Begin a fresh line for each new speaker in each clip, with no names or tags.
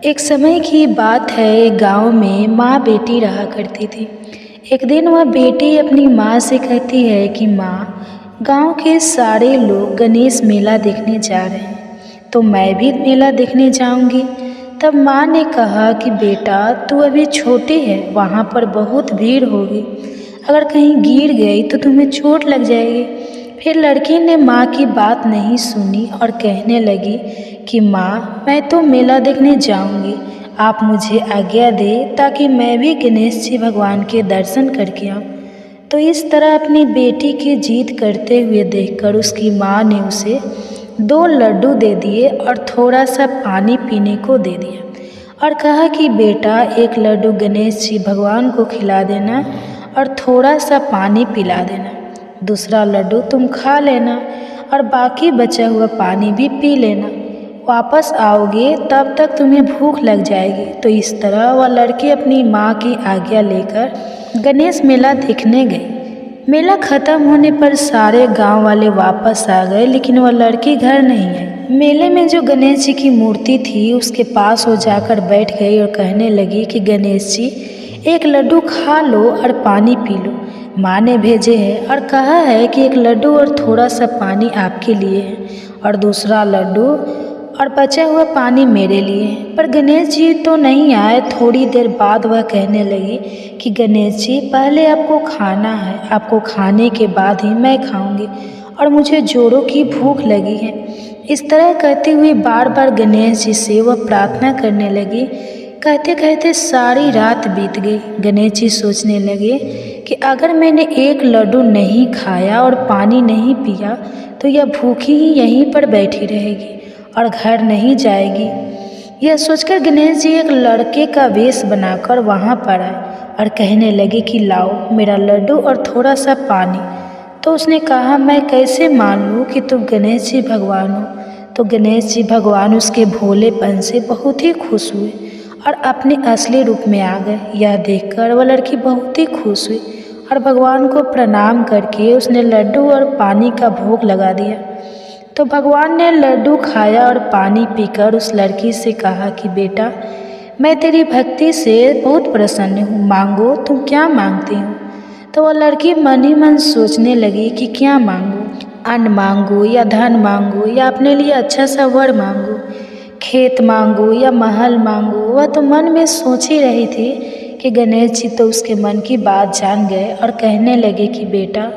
एक समय की बात है, एक गांव में माँ बेटी रहा करती थी। एक दिन वह बेटी अपनी माँ से कहती है कि माँ, गांव के सारे लोग गणेश मेला देखने जा रहे हैं, तो मैं भी मेला देखने जाऊंगी। तब माँ ने कहा कि बेटा, तू अभी छोटी है, वहाँ पर बहुत भीड़ होगी, अगर कहीं गिर गई तो तुम्हें चोट लग जाएगी। फिर लड़की ने माँ की बात नहीं सुनी और कहने लगी कि माँ, मैं तो मेला देखने जाऊंगी, आप मुझे आज्ञा दे ताकि मैं भी गणेश जी भगवान के दर्शन करके आऊँ। तो इस तरह अपनी बेटी की जीत करते हुए देखकर उसकी माँ ने उसे 2 लड्डू दे दिए और थोड़ा सा पानी पीने को दे दिया और कहा कि बेटा, एक लड्डू गणेश जी भगवान को खिला देना और थोड़ा सा पानी पिला देना, दूसरा लड्डू तुम खा लेना और बाकी बचा हुआ पानी भी पी लेना। वापस आओगे तब तक तुम्हें भूख लग जाएगी। तो इस तरह वह लड़की अपनी माँ की आज्ञा लेकर गणेश मेला देखने गई। मेला खत्म होने पर सारे गांव वाले वापस आ गए, लेकिन वह लड़की घर नहीं आई। मेले में जो गणेश जी की मूर्ति थी उसके पास वो जाकर बैठ गई और कहने लगी कि गणेश जी, एक लड्डू खा लो और पानी पी लो, माँ ने भेजे हैं और कहा है कि एक लड्डू और थोड़ा सा पानी आपके लिए है और दूसरा लड्डू और बचा हुआ पानी मेरे लिए है। पर गणेश जी तो नहीं आए। थोड़ी देर बाद वह कहने लगी कि गणेश जी, पहले आपको खाना है, आपको खाने के बाद ही मैं खाऊंगी और मुझे जोरों की भूख लगी है। इस तरह कहते हुए बार बार गणेश जी से वह प्रार्थना करने लगी। कहते कहते सारी रात बीत गई। गणेश जी सोचने लगे कि अगर मैंने एक लड्डू नहीं खाया और पानी नहीं पिया तो यह भूखी ही यहीं पर बैठी रहेगी और घर नहीं जाएगी। यह सोचकर गणेश जी एक लड़के का वेश बनाकर वहाँ पर आए और कहने लगे कि लाओ मेरा लड्डू और थोड़ा सा पानी। तो उसने कहा, मैं कैसे मान लूँ कि तुम गणेश जी भगवान हो। तो गणेश जी भगवान उसके भोलेपन से बहुत ही खुश हुए और अपने असली रूप में आ गए। यह देखकर वह लड़की बहुत ही खुश हुई और भगवान को प्रणाम करके उसने लड्डू और पानी का भोग लगा दिया। तो भगवान ने लड्डू खाया और पानी पीकर उस लड़की से कहा कि बेटा, मैं तेरी भक्ति से बहुत प्रसन्न हूँ, मांगो, तुम क्या मांगती हो। तो वह लड़की मन ही मन सोचने लगी कि क्या मांगूँ, अन्न मांगूँ या धन मांगूँ या अपने लिए अच्छा सा वर मांगूँ, खेत मांगूँ या महल मांगूँ। वह तो मन में सोच ही रही थी कि गणेश जी तो उसके मन की बात जान गए और कहने लगे कि बेटा,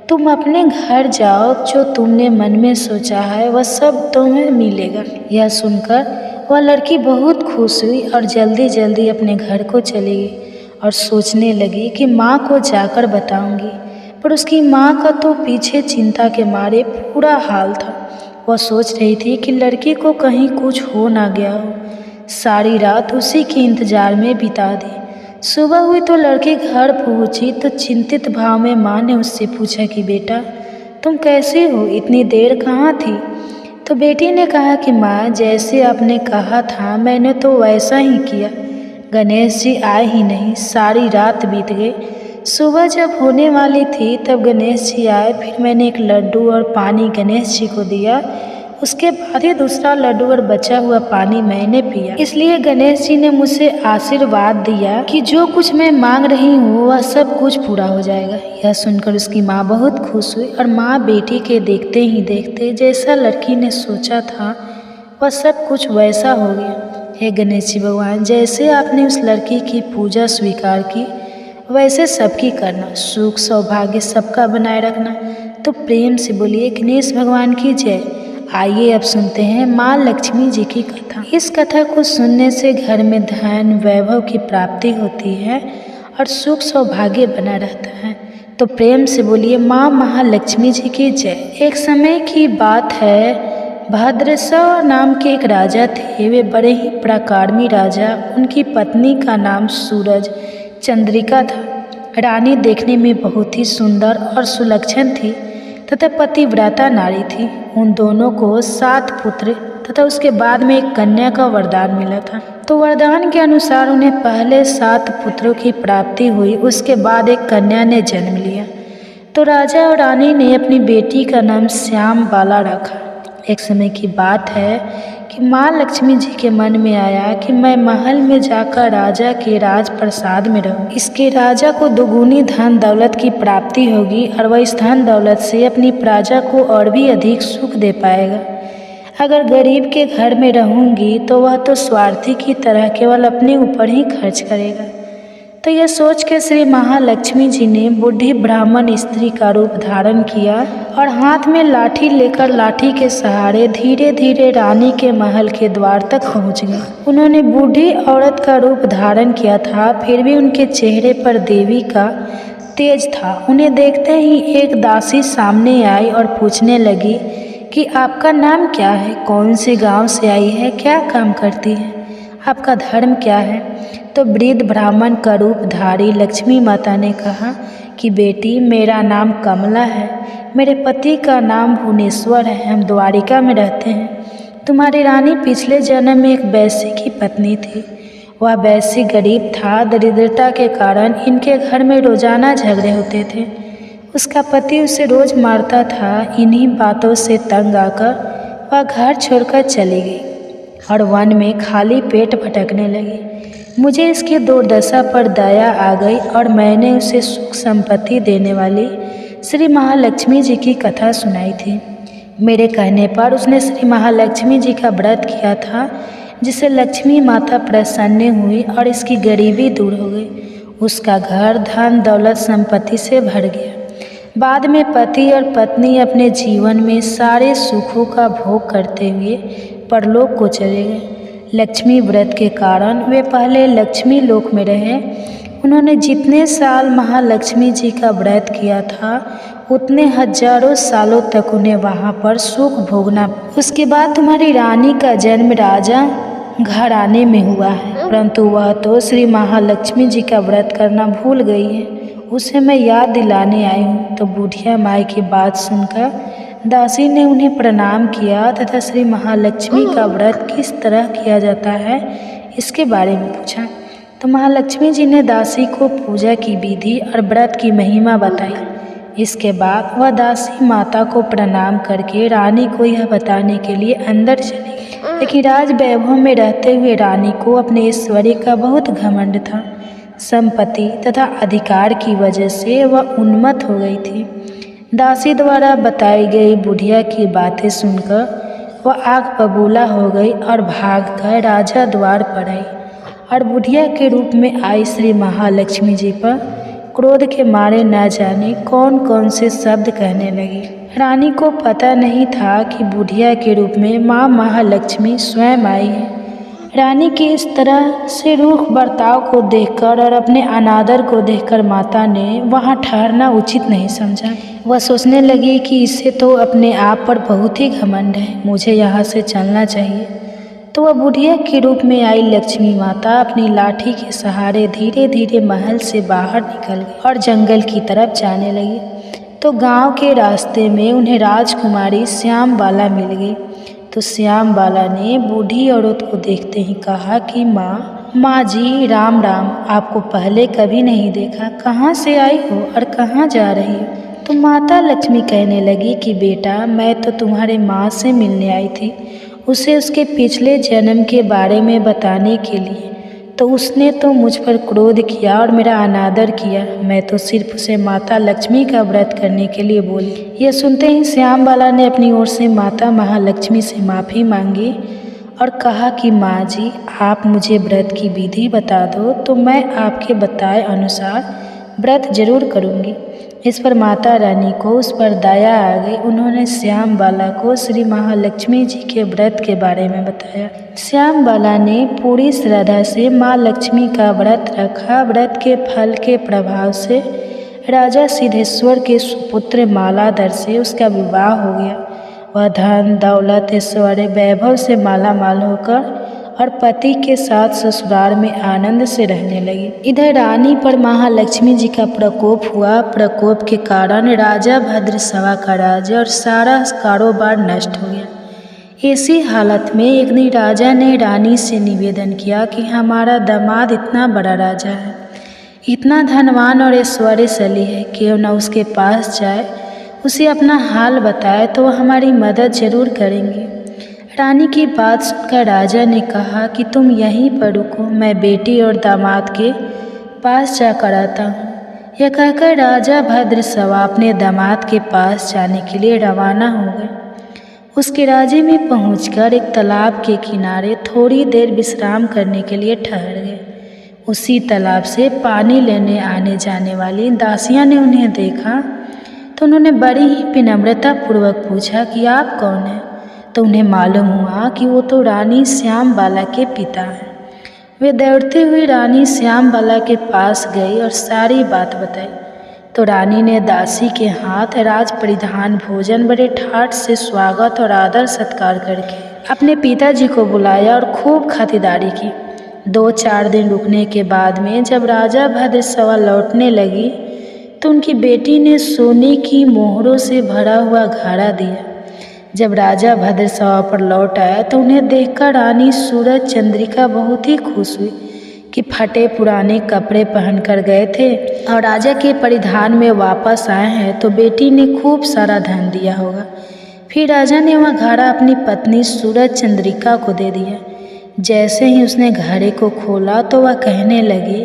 तुम अपने घर जाओ, जो तुमने मन में सोचा है वह सब तुम्हें मिलेगा। यह सुनकर वह लड़की बहुत खुश हुई और जल्दी जल्दी अपने घर को चली गई और सोचने लगी कि माँ को जाकर बताऊंगी। पर उसकी माँ का तो पीछे चिंता के मारे पूरा हाल था। वह सोच रही थी कि लड़की को कहीं कुछ हो ना गया हो। सारी रात उसी के इंतजार में बिता दी। सुबह हुई तो लड़की घर पहुंची तो चिंतित भाव में माँ ने उससे पूछा कि बेटा, तुम कैसी हो, इतनी देर कहाँ थी। तो बेटी ने कहा कि माँ, जैसे आपने कहा था मैंने तो वैसा ही किया, गणेश जी आए ही नहीं, सारी रात बीत गई। सुबह जब होने वाली थी तब गणेश जी आए, फिर मैंने एक लड्डू और पानी गणेश जी को दिया, उसके बाद ही दूसरा लड्डू और बचा हुआ पानी मैंने पिया। इसलिए गणेश जी ने मुझे आशीर्वाद दिया कि जो कुछ मैं मांग रही हूँ वह सब कुछ पूरा हो जाएगा। यह सुनकर उसकी माँ बहुत खुश हुई और माँ बेटी के देखते ही देखते जैसा लड़की ने सोचा था वह सब कुछ वैसा हो गया। हे गणेश जी भगवान, जैसे आपने उस लड़की की पूजा स्वीकार की वैसे सबकी करना, सुख सौभाग्य सबका बनाए रखना। तो प्रेम से बोलिए गणेश भगवान की जय। आइए अब सुनते हैं माँ लक्ष्मी जी की कथा। इस कथा को सुनने से घर में धन वैभव की प्राप्ति होती है और सुख सौभाग्य बना रहता है। तो प्रेम से बोलिए माँ महालक्ष्मी जी की जय। एक समय की बात है, भद्रसव नाम के एक राजा थे। वे बड़े ही पराक्रमी राजा। उनकी पत्नी का नाम सूरज चंद्रिका था। रानी देखने में बहुत ही सुंदर और सुलक्षण थी तथा पतिव्रता नारी थी। उन दोनों को 7 पुत्र तथा उसके बाद में एक कन्या का वरदान मिला था। तो वरदान के अनुसार उन्हें पहले 7 पुत्रों की प्राप्ति हुई, उसके बाद एक कन्या ने जन्म लिया। तो राजा और रानी ने अपनी बेटी का नाम श्याम बाला रखा। एक समय की बात है कि माँ लक्ष्मी जी के मन में आया कि मैं महल में जाकर राजा के राज प्रसाद में रहूं। इसके राजा को दुगुनी धन दौलत की प्राप्ति होगी और वह इस धन दौलत से अपनी प्रजा को और भी अधिक सुख दे पाएगा। अगर गरीब के घर में रहूंगी तो वह तो स्वार्थी की तरह केवल अपने ऊपर ही खर्च करेगा। तो यह सोच के श्री महालक्ष्मी जी ने बूढ़ी ब्राह्मण स्त्री का रूप धारण किया और हाथ में लाठी लेकर लाठी के सहारे धीरे धीरे रानी के महल के द्वार तक पहुंच गए। उन्होंने बूढ़ी औरत का रूप धारण किया था, फिर भी उनके चेहरे पर देवी का तेज था। उन्हें देखते ही एक दासी सामने आई और पूछने लगी कि आपका नाम क्या है, कौन से गांव से आई है, क्या काम करती है, आपका धर्म क्या है। तो वृद्ध ब्राह्मण का रूप धारी लक्ष्मी माता ने कहा कि बेटी, मेरा नाम कमला है, मेरे पति का नाम भुवनेश्वर है, हम द्वारिका में रहते हैं। तुम्हारी रानी पिछले जन्म में एक वैश्य की पत्नी थी। वह वैश्य गरीब था, दरिद्रता के कारण इनके घर में रोजाना झगड़े होते थे। उसका पति उसे रोज मारता था। इन्हीं बातों से तंग आकर वह घर छोड़कर चली गई और वन में खाली पेट भटकने लगी। मुझे इसकी दुर्दशा पर दया आ गई और मैंने उसे सुख संपत्ति देने वाली श्री महालक्ष्मी जी की कथा सुनाई थी। मेरे कहने पर उसने श्री महालक्ष्मी जी का व्रत किया था, जिससे लक्ष्मी माता प्रसन्न हुई और इसकी गरीबी दूर हो गई। उसका घर धन दौलत संपत्ति से भर गया। बाद में पति और पत्नी अपने जीवन में सारे सुखों का भोग करते हुए परलोक को चले गए। लक्ष्मी व्रत के कारण वे पहले लक्ष्मी लोक में रहे। उन्होंने जितने साल महालक्ष्मी जी का व्रत किया था उतने हजारों सालों तक उन्हें वहाँ पर सुख भोगना। उसके बाद तुम्हारी रानी का जन्म राजा घराने में हुआ है, परंतु वह तो श्री महालक्ष्मी जी का व्रत करना भूल गई है। उसे मैं याद दिलाने आई हूँ। तो बुढ़िया माई की बात सुनकर दासी ने उन्हें प्रणाम किया तथा श्री महालक्ष्मी का व्रत किस तरह किया जाता है इसके बारे में पूछा। तो महालक्ष्मी जी ने दासी को पूजा की विधि और व्रत की महिमा बताई। इसके बाद वह दासी माता को प्रणाम करके रानी को यह बताने के लिए अंदर चली गई। लेकिन राज वैभव में रहते हुए रानी को अपने ऐश्वर्य का बहुत घमंड था। संपत्ति तथा अधिकार की वजह से वह उन्मत्त हो गई थी। दासी द्वारा बताई गई बुढ़िया की बातें सुनकर वह आग बबूला हो गई और भागकर राजा द्वार पर आई और बुढ़िया के रूप में आई श्री महालक्ष्मी जी पर क्रोध के मारे न जाने कौन कौन से शब्द कहने लगी। रानी को पता नहीं था कि बुढ़िया के रूप में माँ महालक्ष्मी स्वयं आई है। रानी के इस तरह से रूख बर्ताव को देखकर और अपने अनादर को देखकर माता ने वहाँ ठहरना उचित नहीं समझा। वह सोचने लगी कि इसे तो अपने आप पर बहुत ही घमंड है, मुझे यहाँ से चलना चाहिए। तो वह बुढ़िया के रूप में आई लक्ष्मी माता अपनी लाठी के सहारे धीरे धीरे महल से बाहर निकल गई और जंगल की तरफ जाने लगी। तो गांव के रास्ते में उन्हें राजकुमारी श्याम बाला मिल गई। तो श्याम बाला ने बूढ़ी औरत को देखते ही कहा कि माँ जी, राम राम, आपको पहले कभी नहीं देखा, कहाँ से आई हो और कहाँ जा रही हो। तो माता लक्ष्मी कहने लगी कि बेटा, मैं तो तुम्हारे माँ से मिलने आई थी, उसे उसके पिछले जन्म के बारे में बताने के लिए। तो उसने तो मुझ पर क्रोध किया और मेरा अनादर किया। मैं तो सिर्फ उसे माता लक्ष्मी का व्रत करने के लिए बोली। यह सुनते ही श्याम बाला ने अपनी ओर से माता महालक्ष्मी से माफ़ी मांगी और कहा कि माँ जी, आप मुझे व्रत की विधि बता दो तो मैं आपके बताए अनुसार व्रत जरूर करूँगी। इस पर माता रानी को उस पर दया आ गई। उन्होंने श्याम बाला को श्री महालक्ष्मी जी के व्रत के बारे में बताया। श्याम बाला ने पूरी श्रद्धा से माँ लक्ष्मी का व्रत रखा। व्रत के फल के प्रभाव से राजा सिद्धेश्वर के सुपुत्र मालाधर से उसका विवाह हो गया। वह धन दौलत ऐश्वर्य वैभव से माला माल होकर और पति के साथ ससुराल में आनंद से रहने लगी। इधर रानी पर महालक्ष्मी जी का प्रकोप हुआ। प्रकोप के कारण राजा भद्रसवा का राज्य और सारा कारोबार नष्ट हो गया। ऐसी हालत में एक दिन राजा ने रानी से निवेदन किया कि हमारा दामाद इतना बड़ा राजा है, इतना धनवान और ऐश्वर्यशाली है, क्यों न उसके पास जाए उसे अपना हाल बताए तो वह हमारी मदद ज़रूर करेंगे। रानी की बात सुनकर राजा ने कहा कि तुम यहीं पर रुको, मैं बेटी और दामाद के पास जाकर आता हूँ। यह कहकर राजा भद्रसवा अपने दामाद के पास जाने के लिए रवाना हो गए। उसके राज्य में पहुंचकर एक तालाब के किनारे थोड़ी देर विश्राम करने के लिए ठहर गए। उसी तालाब से पानी लेने आने जाने वाली दासियां ने उन्हें देखा तो उन्होंने बड़ी ही विनम्रतापूर्वक पूछा कि आप कौन हैं। तो उन्हें मालूम हुआ कि वो तो रानी श्यामबाला के पिता हैं। वे दौड़ती हुई रानी श्यामबाला के पास गई और सारी बात बताई। तो रानी ने दासी के हाथ राज परिधान भोजन बड़े ठाठ से स्वागत और आदर सत्कार करके अपने पिताजी को बुलाया और खूब खातिरदारी की। 2-4 दिन रुकने के बाद में जब राजा भद्रसवा लौटने लगी तो उनकी बेटी ने सोने की मोहरों से भरा हुआ घड़ा दिया। जब राजा भद्रसवा पर लौट आया तो उन्हें देखकर रानी सूरज चंद्रिका बहुत ही खुश हुई कि फटे पुराने कपड़े पहनकर गए थे और राजा के परिधान में वापस आए हैं तो बेटी ने खूब सारा धन दिया होगा। फिर राजा ने वह घड़ा अपनी पत्नी सूरज चंद्रिका को दे दिया। जैसे ही उसने घड़े को खोला तो वह कहने लगी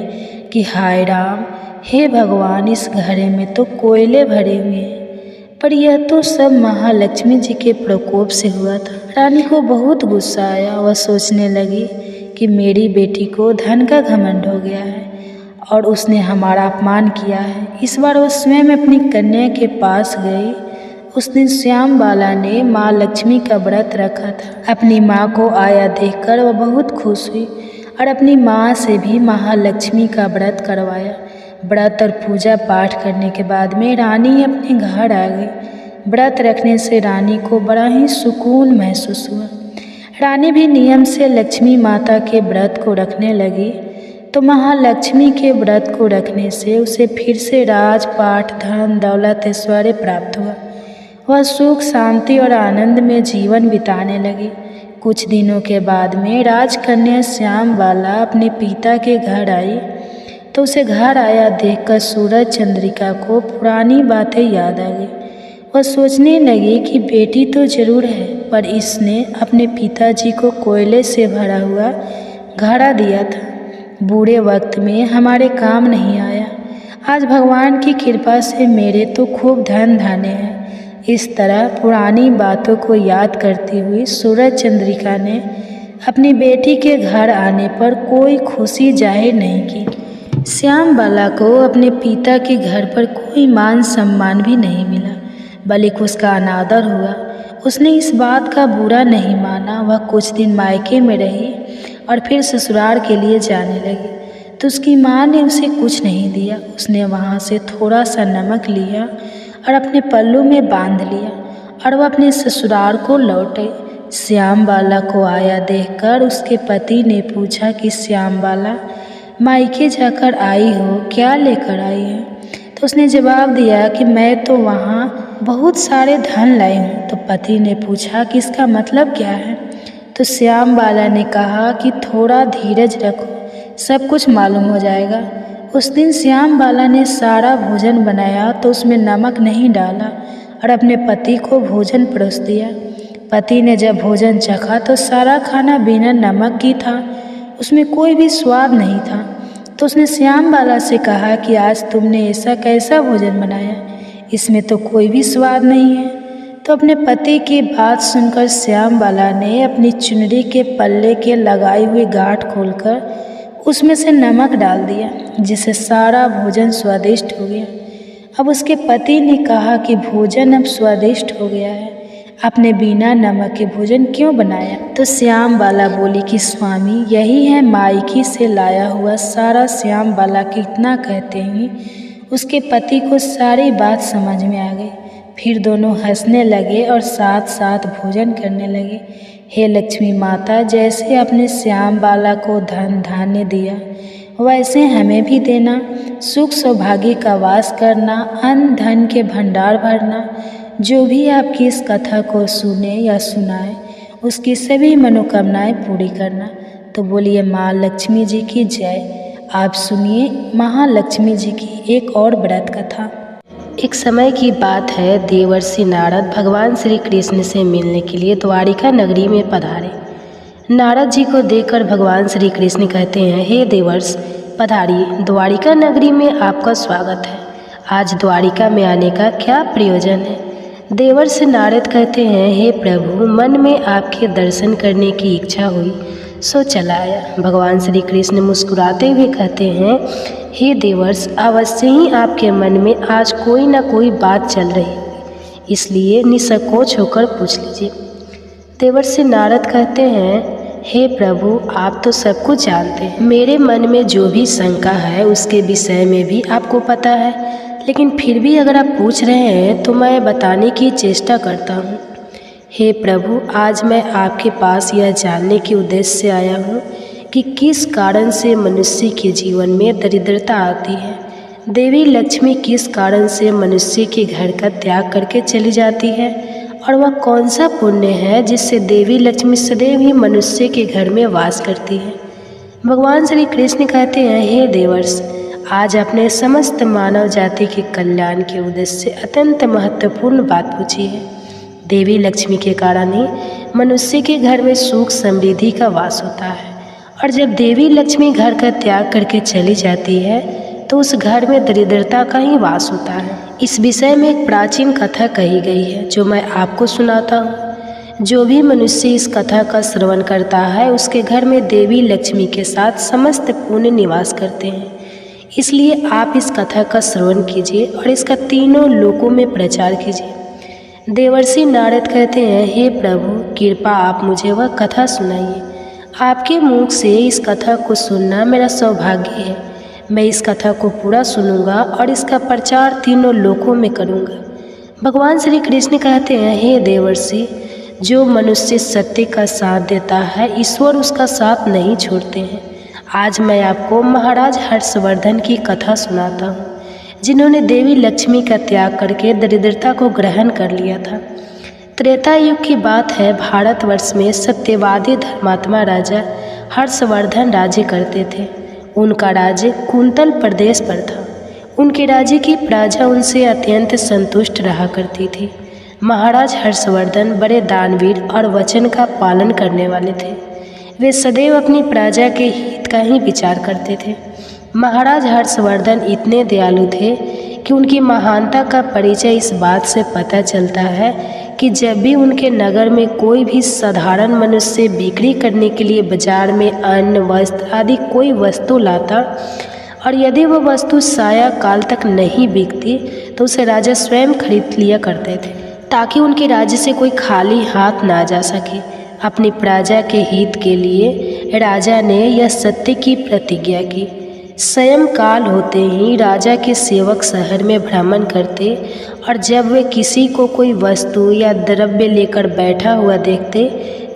कि हाय राम, हे भगवान, इस घड़े में तो कोयले भरे हुए हैं, पर यह तो सब महालक्ष्मी जी के प्रकोप से हुआ था। रानी को बहुत गुस्सा आया। वह सोचने लगी कि मेरी बेटी को धन का घमंड हो गया है और उसने हमारा अपमान किया है। इस बार वह स्वयं अपनी कन्या के पास गई। उस दिन श्यामबाला ने माँ लक्ष्मी का व्रत रखा था। अपनी माँ को आया देखकर वह बहुत खुश हुई और अपनी माँ से भी महालक्ष्मी का व्रत करवाया। व्रत और पूजा पाठ करने के बाद में रानी अपने घर आ गई। व्रत रखने से रानी को बड़ा ही सुकून महसूस हुआ। रानी भी नियम से लक्ष्मी माता के व्रत को रखने लगी तो महालक्ष्मी के व्रत को रखने से उसे फिर से राजपाट, धन, दौलत, ऐश्वर्य प्राप्त हुआ। वह सुख, शांति और आनंद में जीवन बिताने लगी। कुछ दिनों के बाद में राजकन्या श्यामबाला अपने पिता के घर आई तो उसे घर आया देखकर सूरज चंद्रिका को पुरानी बातें याद आ गई। वह सोचने लगी कि बेटी तो जरूर है, पर इसने अपने पिताजी को कोयले से भरा हुआ घड़ा दिया था। बुरे वक्त में हमारे काम नहीं आया। आज भगवान की कृपा से मेरे तो खूब धन धान्य हैं। इस तरह पुरानी बातों को याद करती हुई सूरज चंद्रिका ने अपनी बेटी के घर आने पर कोई खुशी जाहिर नहीं की। श्यामबाला को अपने पिता के घर पर कोई मान सम्मान भी नहीं मिला, बल्कि उसका अनादर हुआ। उसने इस बात का बुरा नहीं माना। वह कुछ दिन मायके में रही और फिर ससुराल के लिए जाने लगी तो उसकी माँ ने उसे कुछ नहीं दिया। उसने वहाँ से थोड़ा सा नमक लिया और अपने पल्लू में बांध लिया और वह अपने ससुराल को लौट आई। श्यामबाला को आया देखकर उसके पति ने पूछा कि श्यामबाला, मायके जाकर आई हो, क्या लेकर आई है? तो उसने जवाब दिया कि मैं तो वहाँ बहुत सारे धन लाई हूँ। तो पति ने पूछा कि इसका मतलब क्या है? तो श्यामबाला ने कहा कि थोड़ा धीरज रखो, सब कुछ मालूम हो जाएगा। उस दिन श्यामबाला ने सारा भोजन बनाया तो उसमें नमक नहीं डाला और अपने पति को भोजन परोस दिया। पति ने जब भोजन चखा तो सारा खाना बिना नमक की था, उसमें कोई भी स्वाद नहीं था। तो उसने श्यामबाला से कहा कि आज तुमने ऐसा कैसा भोजन बनाया, इसमें तो कोई भी स्वाद नहीं है। तो अपने पति की बात सुनकर श्यामबाला ने अपनी चुनरी के पल्ले के लगाई हुई गांठ खोलकर उसमें से नमक डाल दिया, जिससे सारा भोजन स्वादिष्ट हो गया। अब उसके पति ने कहा कि भोजन अब स्वादिष्ट हो गया है, आपने बिना नमक के भोजन क्यों बनाया? तो श्यामबाला बोली कि स्वामी, यही है मायके से लाया हुआ सारा। श्यामबाला के इतना कहते ही उसके पति को सारी बात समझ में आ गई। फिर दोनों हंसने लगे और साथ साथ भोजन करने लगे। हे लक्ष्मी माता, जैसे आपने श्यामबाला को धन धान्य दिया वैसे हमें भी देना। सुख सौभाग्य का वास करना, अन्न धन के भंडार भरना। जो भी आपकी इस कथा को सुने या सुनाए उसकी सभी मनोकामनाएं पूरी करना। तो बोलिए माँ लक्ष्मी जी की जय। आप सुनिए महालक्ष्मी जी की एक और व्रत कथा।
एक समय की बात है, देवर्षि नारद भगवान श्री कृष्ण से मिलने के लिए द्वारिका नगरी में पधारे। नारद जी को देखकर भगवान श्री कृष्ण कहते हैं, हे देवर्ष पधारिए, द्वारिका नगरी में आपका स्वागत है। आज द्वारिका में आने का क्या प्रयोजन है? देवर्षि नारद कहते हैं, हे प्रभु, मन में आपके दर्शन करने की इच्छा हुई सो चला आया। भगवान श्री कृष्ण मुस्कुराते हुए कहते हैं, हे देवर्ष, अवश्य ही आपके मन में आज कोई ना कोई बात चल रही है, इसलिए निसंकोच होकर पूछ लीजिए। देवर्षि नारद कहते हैं, हे प्रभु, आप तो सब कुछ जानते हैं। मेरे मन में जो भी शंका है उसके विषय में भी आपको पता है, लेकिन फिर भी अगर आप पूछ रहे हैं तो मैं बताने की चेष्टा करता हूँ। हे प्रभु, आज मैं आपके पास यह जानने के उद्देश्य से आया हूँ कि किस कारण से मनुष्य के जीवन में दरिद्रता आती है। देवी लक्ष्मी किस कारण से मनुष्य के घर का त्याग करके चली जाती है, और वह कौन सा पुण्य है जिससे देवी लक्ष्मी सदैव ही मनुष्य के घर में वास करती है। भगवान श्री कृष्ण कहते हैं, हे देवर्ष, आज अपने समस्त मानव जाति के कल्याण के उद्देश्य से अत्यंत महत्वपूर्ण बात पूछी है। देवी लक्ष्मी के कारण ही मनुष्य के घर में सुख समृद्धि का वास होता है, और जब देवी लक्ष्मी घर का त्याग करके चली जाती है तो उस घर में दरिद्रता का ही वास होता है। इस विषय में एक प्राचीन कथा कही गई है जो मैं आपको सुनाता हूँ। जो भी मनुष्य इस कथा का श्रवण करता है उसके घर में देवी लक्ष्मी के साथ समस्त पुण्य निवास करते हैं। इसलिए आप इस कथा का श्रवण कीजिए और इसका तीनों लोकों में प्रचार कीजिए। देवर्षि नारद कहते हैं, हे प्रभु, कृपा आप मुझे वह कथा सुनाइए। आपके मुख से इस कथा को सुनना मेरा सौभाग्य है। मैं इस कथा को पूरा सुनूंगा और इसका प्रचार तीनों लोकों में करूंगा। भगवान श्री कृष्ण कहते हैं, हे देवर्षि, जो मनुष्य सत्य का साथ देता है ईश्वर उसका साथ नहीं छोड़ते हैं। आज मैं आपको महाराज हर्षवर्धन की कथा सुनाता हूँ, जिन्होंने देवी लक्ष्मी का त्याग करके दरिद्रता को ग्रहण कर लिया था। त्रेता युग की बात है। भारतवर्ष में सत्यवादी धर्मात्मा राजा हर्षवर्धन राज्य करते थे। उनका राज्य कुंतल प्रदेश पर था। उनके राज्य की प्रजा उनसे अत्यंत संतुष्ट रहा करती थी। महाराज हर्षवर्धन बड़े दानवीर और वचन का पालन करने वाले थे। वे सदैव अपनी प्रजा के हित का ही विचार करते थे। महाराज हर्षवर्धन इतने दयालु थे कि उनकी महानता का परिचय इस बात से पता चलता है कि जब भी उनके नगर में कोई भी साधारण मनुष्य बिक्री करने के लिए बाजार में अन्न, वस्त्र आदि कोई वस्तु लाता, और यदि वह वस्तु साया काल तक नहीं बिकती तो उसे राजा स्वयं खरीद लिया करते थे, ताकि उनके राज्य से कोई खाली हाथ ना जा सके। अपनी प्रजा के हित के लिए राजा ने यह सत्य की प्रतिज्ञा की। स्वयं काल होते ही राजा के सेवक शहर में भ्रमण करते, और जब वे किसी को कोई वस्तु या द्रव्य लेकर बैठा हुआ देखते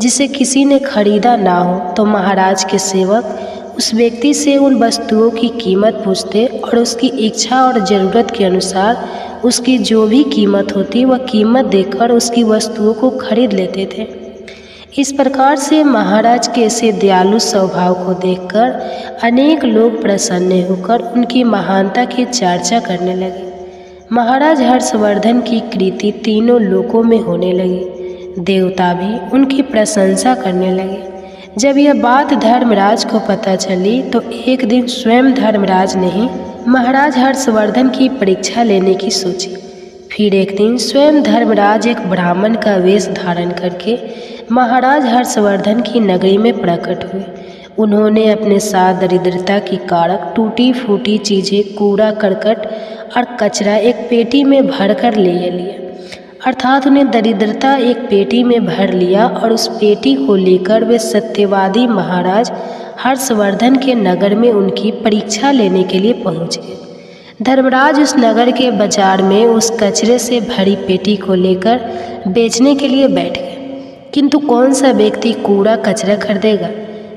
जिसे किसी ने खरीदा ना हो, तो महाराज के सेवक उस व्यक्ति से उन वस्तुओं की कीमत पूछते और उसकी इच्छा और ज़रूरत के अनुसार उसकी जो भी कीमत होती वह कीमत देकर उसकी वस्तुओं को खरीद लेते थे। इस प्रकार से महाराज के ऐसे दयालु स्वभाव को देखकर अनेक लोग प्रसन्न होकर उनकी महानता की चर्चा करने लगे। महाराज हर्षवर्धन की कीर्ति तीनों लोकों में होने लगी। देवता भी उनकी प्रशंसा करने लगे। जब यह बात धर्मराज को पता चली तो एक दिन स्वयं धर्मराज ने ही महाराज हर्षवर्धन की परीक्षा लेने की सोची। फिर एक दिन स्वयं धर्मराज एक ब्राह्मण का वेश धारण करके महाराज हर्षवर्धन की नगरी में प्रकट हुए। उन्होंने अपने साथ दरिद्रता की कारक टूटी फूटी चीज़ें, कूड़ा करकट और कचरा एक पेटी में भर कर ले लिया। अर्थात उन्हें दरिद्रता एक पेटी में भर लिया, और उस पेटी को लेकर वे सत्यवादी महाराज हर्षवर्धन के नगर में उनकी परीक्षा लेने के लिए पहुँच गए। धर्मराज उस नगर के बाजार में उस कचरे से भरी पेटी को लेकर बेचने के लिए बैठ गए, किंतु कौन सा व्यक्ति कूड़ा कचरा खरीदेगा।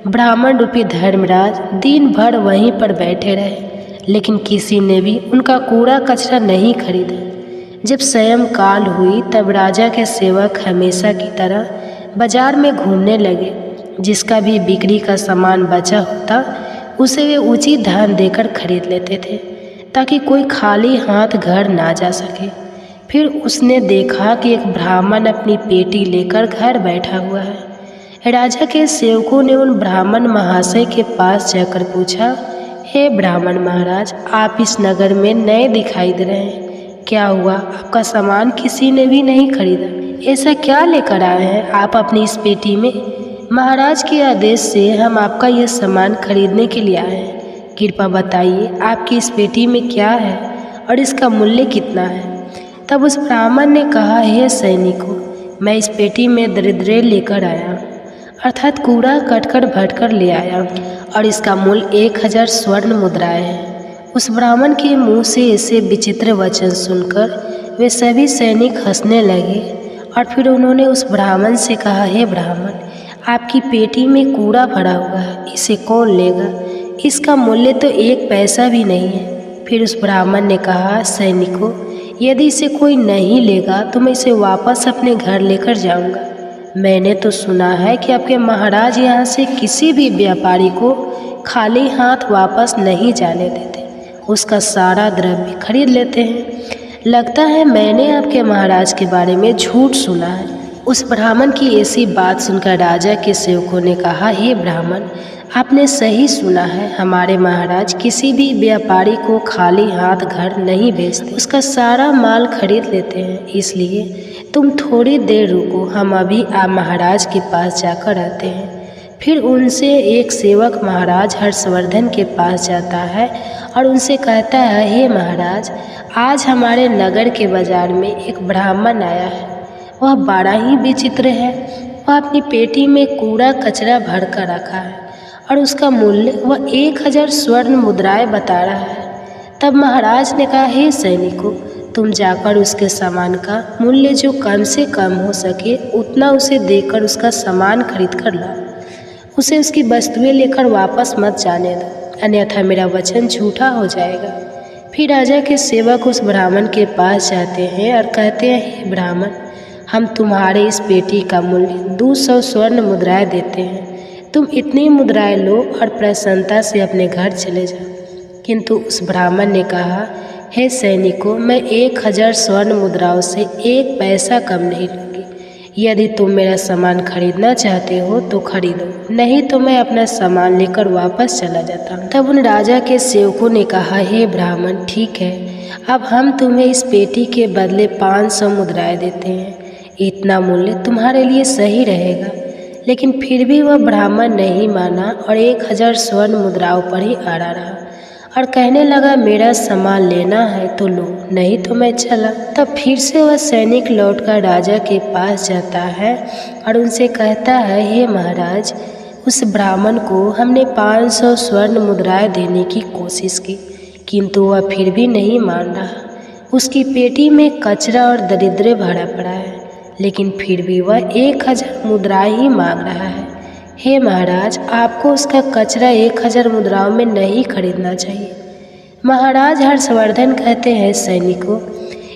ब्राह्मण रूपी धर्मराज दिन भर वहीं पर बैठे रहे, लेकिन किसी ने भी उनका कूड़ा कचरा नहीं खरीदा। जब स्वयं काल हुई तब राजा के सेवक हमेशा की तरह बाजार में घूमने लगे। जिसका भी बिक्री का सामान बचा होता उसे वे उचित दाम देकर खरीद लेते थे। ताकि कोई खाली हाथ घर ना जा सके। फिर उसने देखा कि एक ब्राह्मण अपनी पेटी लेकर घर बैठा हुआ है। राजा के सेवकों ने उन ब्राह्मण महाशय के पास जाकर पूछा, हे ब्राह्मण महाराज, आप इस नगर में नए दिखाई दे रहे हैं, क्या हुआ? आपका सामान किसी ने भी नहीं खरीदा? ऐसा क्या लेकर आए हैं आप अपनी इस पेटी में? महाराज के आदेश से हम आपका यह सामान खरीदने के लिए आए हैं। कृपया बताइए आपकी इस पेटी में क्या है और इसका मूल्य कितना है? तब उस ब्राह्मण ने कहा, हे सैनिकों, मैं इस पेटी में दरिद्र लेकर आया, अर्थात कूड़ा कटकर भटकर ले आया और इसका मूल्य 1000 स्वर्ण मुद्राएं है। उस ब्राह्मण के मुंह से ऐसे विचित्र वचन सुनकर वे सभी सैनिक हंसने लगे और फिर उन्होंने उस ब्राह्मण से कहा, हे ब्राह्मण, आपकी पेटी में कूड़ा भरा हुआ है, इसे कौन लेगा? इसका मूल्य तो 1 पैसा भी नहीं है। फिर उस ब्राह्मण ने कहा, सैनिकों, यदि इसे कोई नहीं लेगा तो मैं इसे वापस अपने घर लेकर जाऊंगा। मैंने तो सुना है कि आपके महाराज यहाँ से किसी भी व्यापारी को खाली हाथ वापस नहीं जाने देते, उसका सारा द्रव्य खरीद लेते हैं। लगता है मैंने आपके महाराज के बारे में झूठ सुना है। उस ब्राह्मण की ऐसी बात सुनकर राजा के सेवकों ने कहा, हे ब्राह्मण, आपने सही सुना है, हमारे महाराज किसी भी व्यापारी को खाली हाथ घर नहीं भेजते, उसका सारा माल खरीद लेते हैं। इसलिए तुम थोड़ी देर रुको, हम अभी आप महाराज के पास जाकर आते हैं। फिर उनसे एक सेवक महाराज हर्षवर्धन के पास जाता है और उनसे कहता है, हे महाराज, आज हमारे नगर के बाजार में एक ब्राह्मण आया है, वह बड़ा ही विचित्र है। वह अपनी पेटी में कूड़ा कचरा भर कर रखा है और उसका मूल्य वह 1000 स्वर्ण मुद्राएं बता रहा है। तब महाराज ने कहा, हे सैनिकों, तुम जाकर उसके सामान का मूल्य जो कम से कम हो सके उतना उसे देकर उसका सामान खरीद कर लाओ। उसे उसकी वस्तुएं लेकर वापस मत जाने दो, अन्यथा मेरा वचन झूठा हो जाएगा। फिर राजा के सेवक उस ब्राह्मण के पास जाते हैं और कहते हैं, हे ब्राह्मण, हम तुम्हारे इस पेटी का मूल्य 200 स्वर्ण मुद्राएं देते हैं। तुम इतनी मुद्राएं लो और प्रसन्नता से अपने घर चले जाओ। किंतु उस ब्राह्मण ने कहा, हे सैनिकों, मैं 1000 स्वर्ण मुद्राओं से 1 पैसा कम नहीं लूँगी। यदि तुम मेरा सामान खरीदना चाहते हो तो खरीदो, नहीं तो मैं अपना सामान लेकर वापस चला जाता हूँ। तब उन राजा के सेवकों ने कहा, हे ब्राह्मण, ठीक है, अब हम तुम्हें इस पेटी के बदले 500 मुद्राएं देते हैं। इतना मूल्य तुम्हारे लिए सही रहेगा। लेकिन फिर भी वह ब्राह्मण नहीं माना और 1000 स्वर्ण मुद्राओं पर ही अड़ा रहा और कहने लगा, मेरा सामान लेना है तो लो, नहीं तो मैं चला। तब फिर से वह सैनिक लौटकर राजा के पास जाता है और उनसे कहता है, हे महाराज, उस ब्राह्मण को हमने 500 स्वर्ण मुद्राएं देने की कोशिश की, किंतु वह फिर भी नहीं मान रहा। उसकी पेटी में कचरा और दरिद्र भरा पड़ा है, लेकिन फिर भी वह 1000 मुद्राएं ही मांग रहा है। हे महाराज, आपको उसका कचरा 1000 मुद्राओं में नहीं खरीदना चाहिए। महाराज हर्षवर्धन कहते हैं, सैनिकों,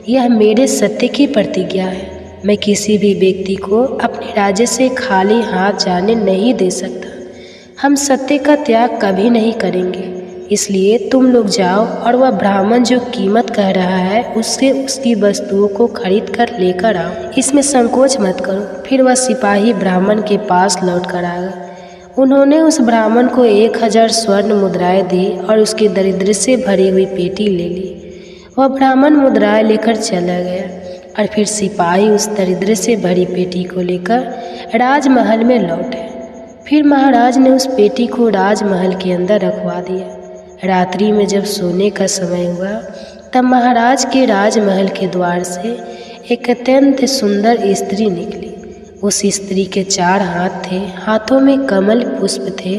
यह मेरे सत्य की प्रतिज्ञा है। मैं किसी भी व्यक्ति को अपने राज्य से खाली हाथ जाने नहीं दे सकता। हम सत्य का त्याग कभी नहीं करेंगे। इसलिए तुम लोग जाओ और वह ब्राह्मण जो कीमत कह रहा है उससे उसकी वस्तुओं को खरीद कर लेकर आओ, इसमें संकोच मत करो। फिर वह सिपाही ब्राह्मण के पास लौट कर आ गए। उन्होंने उस ब्राह्मण को 1000 स्वर्ण मुद्राएं दी और उसकी दरिद्र से भरी हुई पेटी ले ली। वह ब्राह्मण मुद्राएं लेकर चला गया और फिर सिपाही उस दरिद्र से भरी पेटी को लेकर राजमहल में लौटे। फिर महाराज ने उस पेटी को राजमहल के अंदर रखवा दिया। रात्रि में जब सोने का समय हुआ तब महाराज के राजमहल के द्वार से एक अत्यंत सुंदर स्त्री निकली। उस स्त्री के 4 हाथ थे, हाथों में कमल पुष्प थे।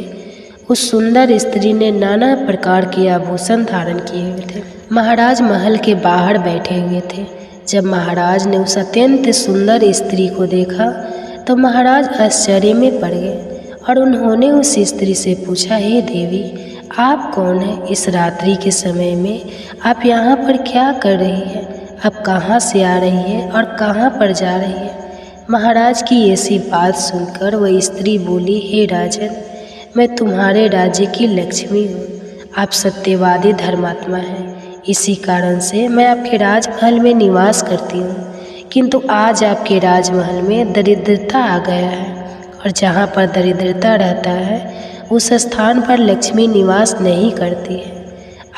उस सुंदर स्त्री ने नाना प्रकार के आभूषण धारण किए हुए थे। महाराज महल के बाहर बैठे हुए थे। जब महाराज ने उस अत्यंत सुंदर स्त्री को देखा तो महाराज आश्चर्य में पड़ गए और उन्होंने उस स्त्री से पूछा, हे देवी, आप कौन हैं? इस रात्रि के समय में आप यहाँ पर क्या कर रही हैं? आप कहाँ से आ रही है और कहाँ पर जा रही है? महाराज की ऐसी बात सुनकर वह स्त्री बोली, हे राजन, मैं तुम्हारे राज्य की लक्ष्मी हूँ। आप सत्यवादी धर्मात्मा हैं, इसी कारण से मैं आपके राजमहल में निवास करती हूँ, किंतु आज आपके राजमहल में दरिद्रता आ गया है और जहाँ पर दरिद्रता रहता है उस स्थान पर लक्ष्मी निवास नहीं करती है।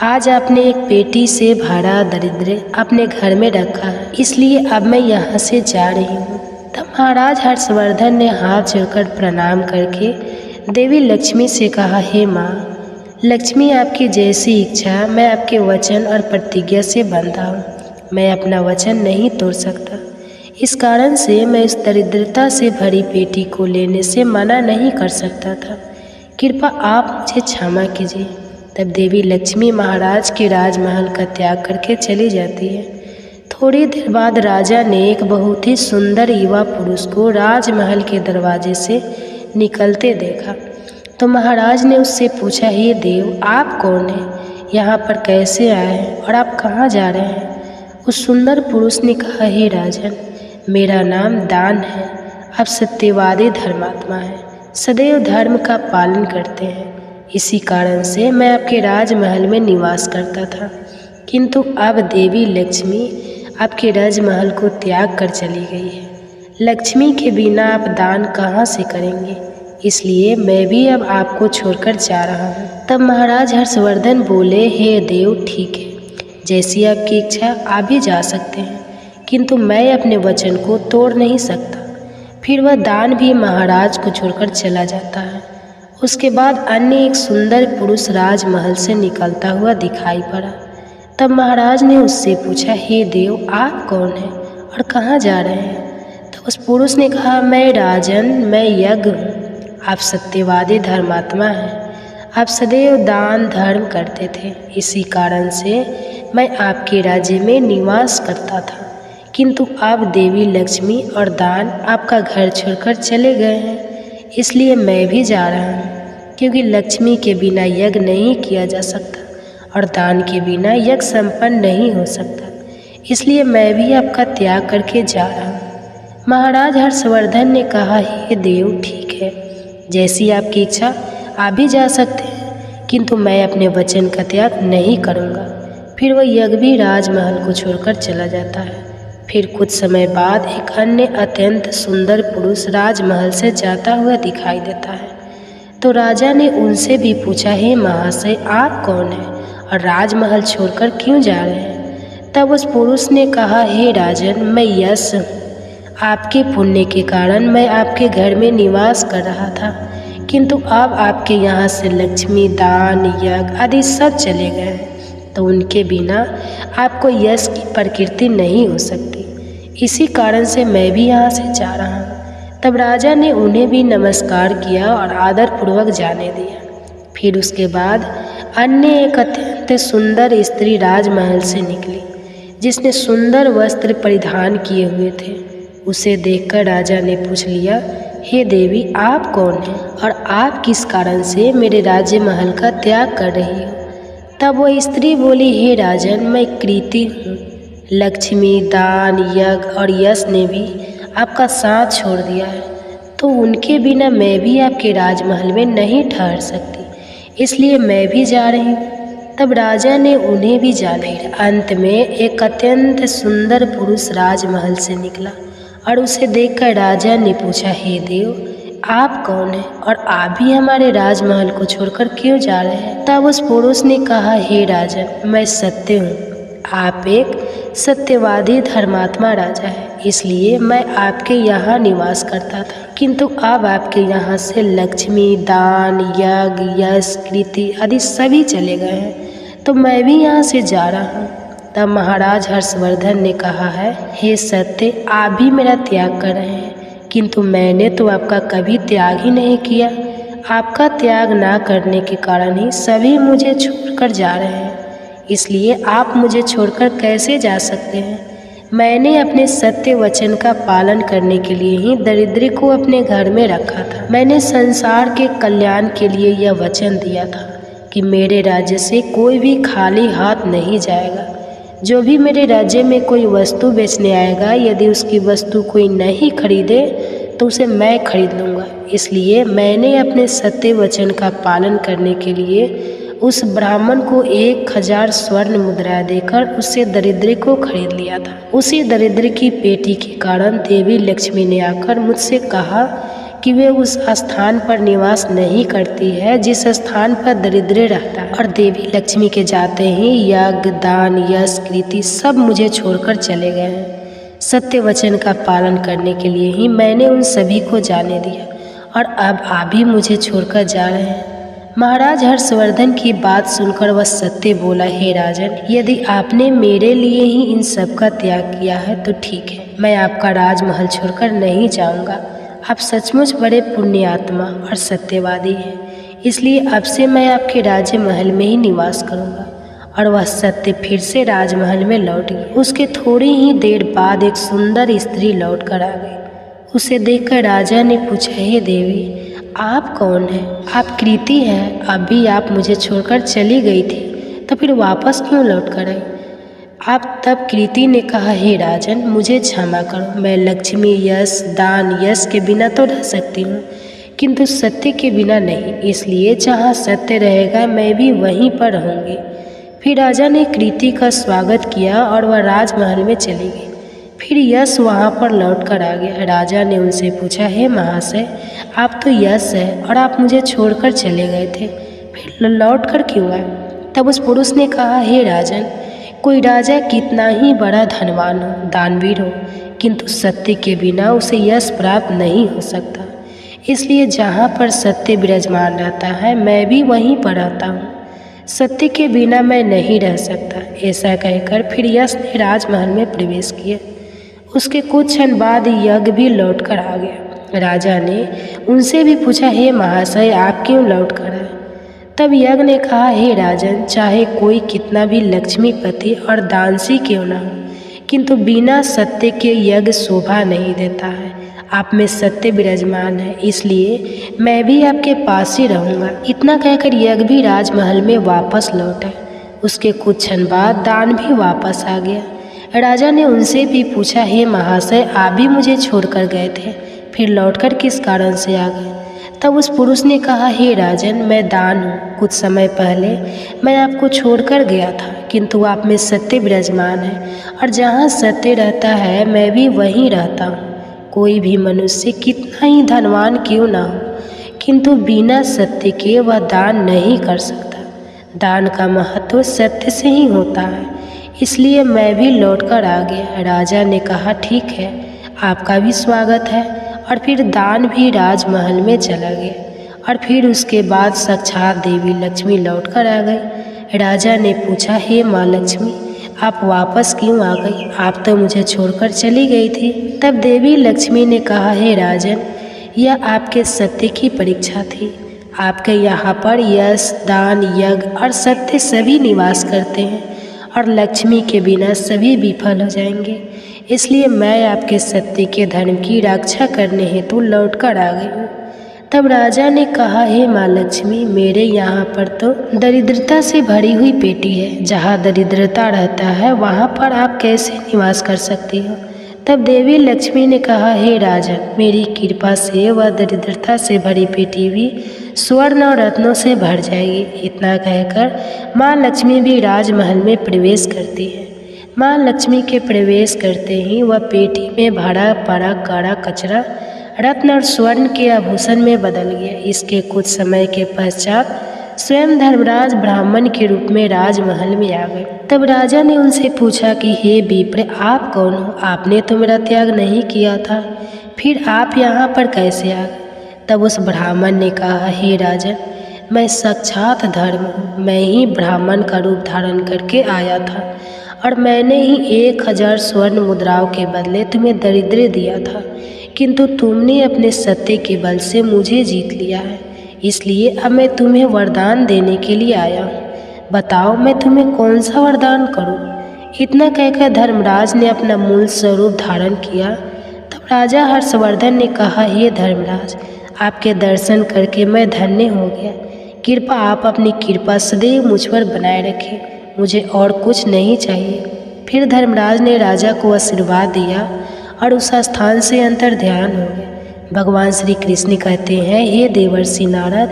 आज आपने एक पेटी से भरा दरिद्र अपने घर में रखा है, इसलिए अब मैं यहाँ से जा रही हूँ। तब महाराज हर्षवर्धन ने हाथ जोड़कर प्रणाम करके देवी लक्ष्मी से कहा, हे माँ लक्ष्मी, आपकी जैसी इच्छा, मैं आपके वचन और प्रतिज्ञा से बंधा हूँ। मैं अपना वचन नहीं तोड़ सकता, इस कारण से मैं इस दरिद्रता से भरी पेटी को लेने से मना नहीं कर सकता था। कृपा आप मुझे क्षमा कीजिए। तब देवी लक्ष्मी महाराज के राजमहल का त्याग करके चली जाती है। थोड़ी देर बाद राजा ने एक बहुत ही सुंदर युवा पुरुष को राजमहल के दरवाजे से निकलते देखा, तो महाराज ने उससे पूछा, हे देव, आप कौन हैं? यहाँ पर कैसे आए हैं और आप कहाँ जा रहे हैं? उस सुंदर पुरुष ने कहा, हे राजन, मेरा नाम दान है। आप सत्यवादी धर्मात्मा हैं, सदैव धर्म का पालन करते हैं। इसी कारण से मैं आपके राजमहल में निवास करता था, किंतु अब देवी लक्ष्मी आपके राजमहल को त्याग कर चली गई है। लक्ष्मी के बिना आप दान कहाँ से करेंगे? इसलिए मैं भी अब आपको छोड़कर जा रहा हूँ। तब महाराज हर्षवर्धन बोले, हे देव, ठीक है, जैसी आपकी इच्छा आप भी जा सकते हैं, किंतु मैं अपने वचन को तोड़ नहीं सकता। फिर वह दान भी महाराज को छोड़कर चला जाता है। उसके बाद अन्य एक सुंदर पुरुष राजमहल से निकलता हुआ दिखाई पड़ा। तब महाराज ने उससे पूछा, हे देव, आप कौन हैं और कहाँ जा रहे हैं? तो उस पुरुष ने कहा, मैं राजन, मैं यज्ञ हूँ। आप सत्यवादी धर्मात्मा हैं। आप सदैव दान धर्म करते थे, इसी कारण से मैं आपके राज्य में निवास करता था, किंतु अब देवी लक्ष्मी और दान आपका घर छोड़कर चले गए हैं, इसलिए मैं भी जा रहा हूँ। क्योंकि लक्ष्मी के बिना यज्ञ नहीं किया जा सकता और दान के बिना यज्ञ संपन्न नहीं हो सकता, इसलिए मैं भी आपका त्याग करके जा रहा हूँ। महाराज हर्षवर्धन ने कहा, हे देव, ठीक है, जैसी आपकी इच्छा, आप भी जा सकते हैं, किंतु मैं अपने वचन का त्याग नहीं करूँगा। फिर वह यज्ञ भी राजमहल को छोड़कर चला जाता है। फिर कुछ समय बाद एक अन्य अत्यंत सुंदर पुरुष राजमहल से जाता हुआ दिखाई देता है। तो राजा ने उनसे भी पूछा, हे महाशय, आप कौन हैं और राजमहल छोड़कर क्यों जा रहे हैं? तब उस पुरुष ने कहा, हे राजन, मैं यश हूँ। आपके पुण्य के कारण मैं आपके घर में निवास कर रहा था, किंतु अब आपके यहाँ से लक्ष्मी, दान, यज्ञ आदि सब चले गए हैं, तो उनके बिना आपको यश की प्रकृति नहीं हो सकती। इसी कारण से मैं भी यहाँ से जा रहा हूँ। तब राजा ने उन्हें भी नमस्कार किया और आदरपूर्वक जाने दिया। फिर उसके बाद अन्य एक अत्यंत सुंदर स्त्री राजमहल से निकली, जिसने सुंदर वस्त्र परिधान किए हुए थे। उसे देखकर राजा ने पूछ लिया, हे देवी, आप कौन हैं और आप किस कारण से मेरे राज्य महल का त्याग कर रही हो? तब वह स्त्री बोली, हे राजन, मैं कृति हूँ। लक्ष्मी, दान, यज्ञ और यश ने भी आपका साथ छोड़ दिया है, तो उनके बिना मैं भी आपके राजमहल में नहीं ठहर सकती, इसलिए मैं भी जा रही हूँ। तब राजा ने उन्हें भी जाने दिया। अंत में एक अत्यंत सुंदर पुरुष राजमहल से निकला और उसे देखकर राजा ने पूछा, हे देव, आप कौन हैं और आप भी हमारे राजमहल को छोड़कर क्यों जा रहे हैं? तब उस पुरुष ने कहा, हे राजन, मैं सत्य हूँ। आप एक सत्यवादी धर्मात्मा राजा हैं, इसलिए मैं आपके यहाँ निवास करता था, किंतु अब आपके यहाँ से लक्ष्मी, दान, यज्ञ, यश, कृति आदि सभी चले गए हैं, तो मैं भी यहाँ से जा रहा हूँ। तब महाराज हर्षवर्धन ने कहा है, हे सत्य, आप भी मेरा त्याग कर रहे हैं, किंतु मैंने तो आपका कभी त्याग ही नहीं किया। आपका त्याग ना करने के कारण ही सभी मुझे छोड़कर जा रहे हैं, इसलिए आप मुझे छोड़कर कैसे जा सकते हैं? मैंने अपने सत्य वचन का पालन करने के लिए ही दरिद्री को अपने घर में रखा था। मैंने संसार के कल्याण के लिए यह वचन दिया था कि मेरे राज्य से कोई भी खाली हाथ नहीं जाएगा। जो भी मेरे राज्य में कोई वस्तु बेचने आएगा, यदि उसकी वस्तु कोई नहीं खरीदे तो उसे मैं खरीद लूँगा। इसलिए मैंने अपने सत्य वचन का पालन करने के लिए उस ब्राह्मण को 1000 स्वर्ण मुद्रा देकर उससे दरिद्र को खरीद लिया था। उसी दरिद्र की बेटी के कारण देवी लक्ष्मी ने आकर मुझसे कहा कि वे उस स्थान पर निवास नहीं करती है जिस स्थान पर दरिद्र रहता है। और देवी लक्ष्मी के जाते ही यज्ञ, दान, यश, कृति सब मुझे छोड़कर चले गए हैं। सत्य वचन का पालन करने के लिए ही मैंने उन सभी को जाने दिया और अब आप भी मुझे छोड़कर जा रहे हैं। महाराज हर्षवर्धन की बात सुनकर वह सत्य बोला, हे राजन, यदि आपने मेरे लिए ही इन सब का त्याग किया है तो ठीक है, मैं आपका राजमहल छोड़कर नहीं जाऊंगा। आप सचमुच बड़े पुण्य आत्मा और सत्यवादी हैं, इसलिए अब से मैं आपके राज्य महल में ही निवास करूंगा। और वह सत्य फिर से राजमहल में लौट गई। उसके थोड़ी ही देर बाद एक सुंदर स्त्री लौट कर आ गई। उसे देखकर राजा ने पूछा, हे देवी, आप कौन हैं? आप कृति हैं। अभी आप मुझे छोड़कर चली गई थी, तो फिर वापस क्यों लौट कर आई? आप तब कृति ने कहा, हे राजन, मुझे क्षमा करो, मैं लक्ष्मी, यश, दान, यश के बिना तो रह सकती हूँ, किंतु सत्य के बिना नहीं। इसलिए जहाँ सत्य रहेगा मैं भी वहीं पर रहूँगी। फिर राजा ने कृति का स्वागत किया और वह राजमहल में चली गई। फिर यश वहाँ पर लौट कर आ गया। राजा ने उनसे पूछा, हे महाशय, आप तो यश है और आप मुझे छोड़कर चले गए थे, फिर लौट कर क्यों आए? तब उस पुरुष ने कहा, हे राजन, कोई राजा कितना ही बड़ा धनवान हो, दानवीर हो, किंतु सत्य के बिना उसे यश प्राप्त नहीं हो सकता। इसलिए जहाँ पर सत्य विराजमान रहता है मैं भी वहीं पर रहता हूँ। सत्य के बिना मैं नहीं रह सकता। ऐसा कहकर फिर यश ने राजमहल में प्रवेश किया। उसके कुछ क्षण बाद यज्ञ भी लौट कर आ गया। राजा ने उनसे भी पूछा, हे महाशय, आप क्यों लौट कर आए? तब यज्ञ ने कहा, हे राजन, चाहे कोई कितना भी लक्ष्मीपति और दानसी क्यों न हो, किंतु बिना सत्य के यज्ञ शोभा नहीं देता है। आप में सत्य विराजमान है, इसलिए मैं भी आपके पास ही रहूँगा। इतना कहकर यज्ञ भी राजमहल में वापस लौटा। उसके कुछ क्षण बाद दान भी वापस आ गया। राजा ने उनसे भी पूछा, हे महाशय, आप भी मुझे छोड़कर गए थे, फिर लौटकर किस कारण से आ गए? तब उस पुरुष ने कहा, हे राजन, मैं दान हूँ। कुछ समय पहले मैं आपको छोड़कर गया था, किंतु आप में सत्य विराजमान है और जहाँ सत्य रहता है मैं भी वहीं रहता हूँ। कोई भी मनुष्य कितना ही धनवान क्यों ना हो, किंतु बिना सत्य के वह दान नहीं कर सकता। दान का महत्व सत्य से ही होता है, इसलिए मैं भी लौटकर आ गया। राजा ने कहा, ठीक है, आपका भी स्वागत है। और फिर दान भी राजमहल में चला गया। और फिर उसके बाद साक्षात देवी लक्ष्मी लौटकर आ गई। राजा ने पूछा, हे माँ लक्ष्मी, आप वापस क्यों आ गई? आप तो मुझे छोड़कर चली गई थी। तब देवी लक्ष्मी ने कहा, हे राजन, यह आपके सत्य की परीक्षा थी। आपके यहाँ पर यश, दान, यज्ञ और सत्य सभी निवास करते हैं और लक्ष्मी के बिना सभी विफल हो जाएंगे। इसलिए मैं आपके सत्य के धर्म की रक्षा करने हेतु लौटकर आ गई हूँ। तब राजा ने कहा, हे माँ लक्ष्मी, मेरे यहाँ पर तो दरिद्रता से भरी हुई पेटी है। जहाँ दरिद्रता रहता है वहाँ पर आप कैसे निवास कर सकती हो? तब देवी लक्ष्मी ने कहा, हे राजन, मेरी कृपा से वह दरिद्रता से भरी पेटी भी स्वर्ण और रत्नों से भर जाएगी। इतना कहकर माँ लक्ष्मी भी राजमहल में प्रवेश करती है। माँ लक्ष्मी के प्रवेश करते ही वह पेटी में भरा पड़ा कड़ा कचरा रत्न और स्वर्ण के आभूषण में बदल गया। इसके कुछ समय के पश्चात स्वयं धर्मराज ब्राह्मण के रूप में राजमहल में आ गए। तब राजा ने उनसे पूछा कि हे विप्र, आप कौन हो? आपने तो मेरा त्याग नहीं किया था, फिर आप यहाँ पर कैसे आ गए? तब उस ब्राह्मण ने कहा, हे राजन, मैं साक्षात धर्म हूँ। मैं ही ब्राह्मण का रूप धारण करके आया था और मैंने ही 1000 स्वर्ण मुद्राओं के बदले तुम्हें दरिद्र दिया था, किंतु तुमने अपने सत्य के बल से मुझे जीत लिया है। इसलिए अब मैं तुम्हें वरदान देने के लिए आया हूँ। बताओ मैं तुम्हें कौन सा वरदान करूँ? इतना कहकर धर्मराज ने अपना मूल स्वरूप धारण किया। तब राजा हर्षवर्धन ने कहा, हे धर्मराज, आपके दर्शन करके मैं धन्य हो गया। कृपा आप अपनी कृपा सदैव मुझ पर बनाए रखें, मुझे और कुछ नहीं चाहिए। फिर धर्मराज ने राजा को आशीर्वाद दिया और उस स्थान से अंतर ध्यान हो गया। भगवान श्री कृष्ण कहते हैं, हे देवर्षि नारद,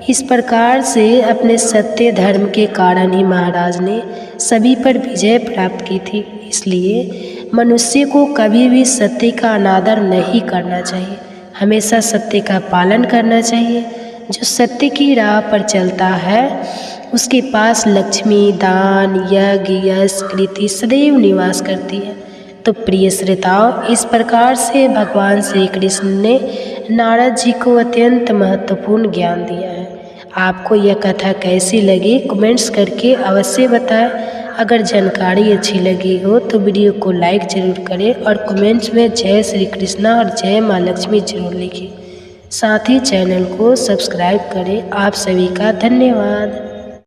इस प्रकार से अपने सत्य धर्म के कारण ही महाराज ने सभी पर विजय प्राप्त की थी। इसलिए मनुष्य को कभी भी सत्य का अनादर नहीं करना चाहिए, हमेशा सत्य का पालन करना चाहिए। जो सत्य की राह पर चलता है उसके पास लक्ष्मी, दान, यज्ञ, यश, कीर्ति सदैव निवास करती है। तो प्रिय श्रोताओं, इस प्रकार से भगवान श्री कृष्ण ने नारद जी को अत्यंत महत्वपूर्ण ज्ञान दिया है। आपको यह कथा कैसी लगी कमेंट्स करके अवश्य बताएं। अगर जानकारी अच्छी लगी हो तो वीडियो को लाइक ज़रूर करें और कमेंट्स में जय श्री कृष्णा और जय माँ लक्ष्मी जरूर लिखें। साथ ही चैनल को सब्सक्राइब करें। आप सभी का धन्यवाद।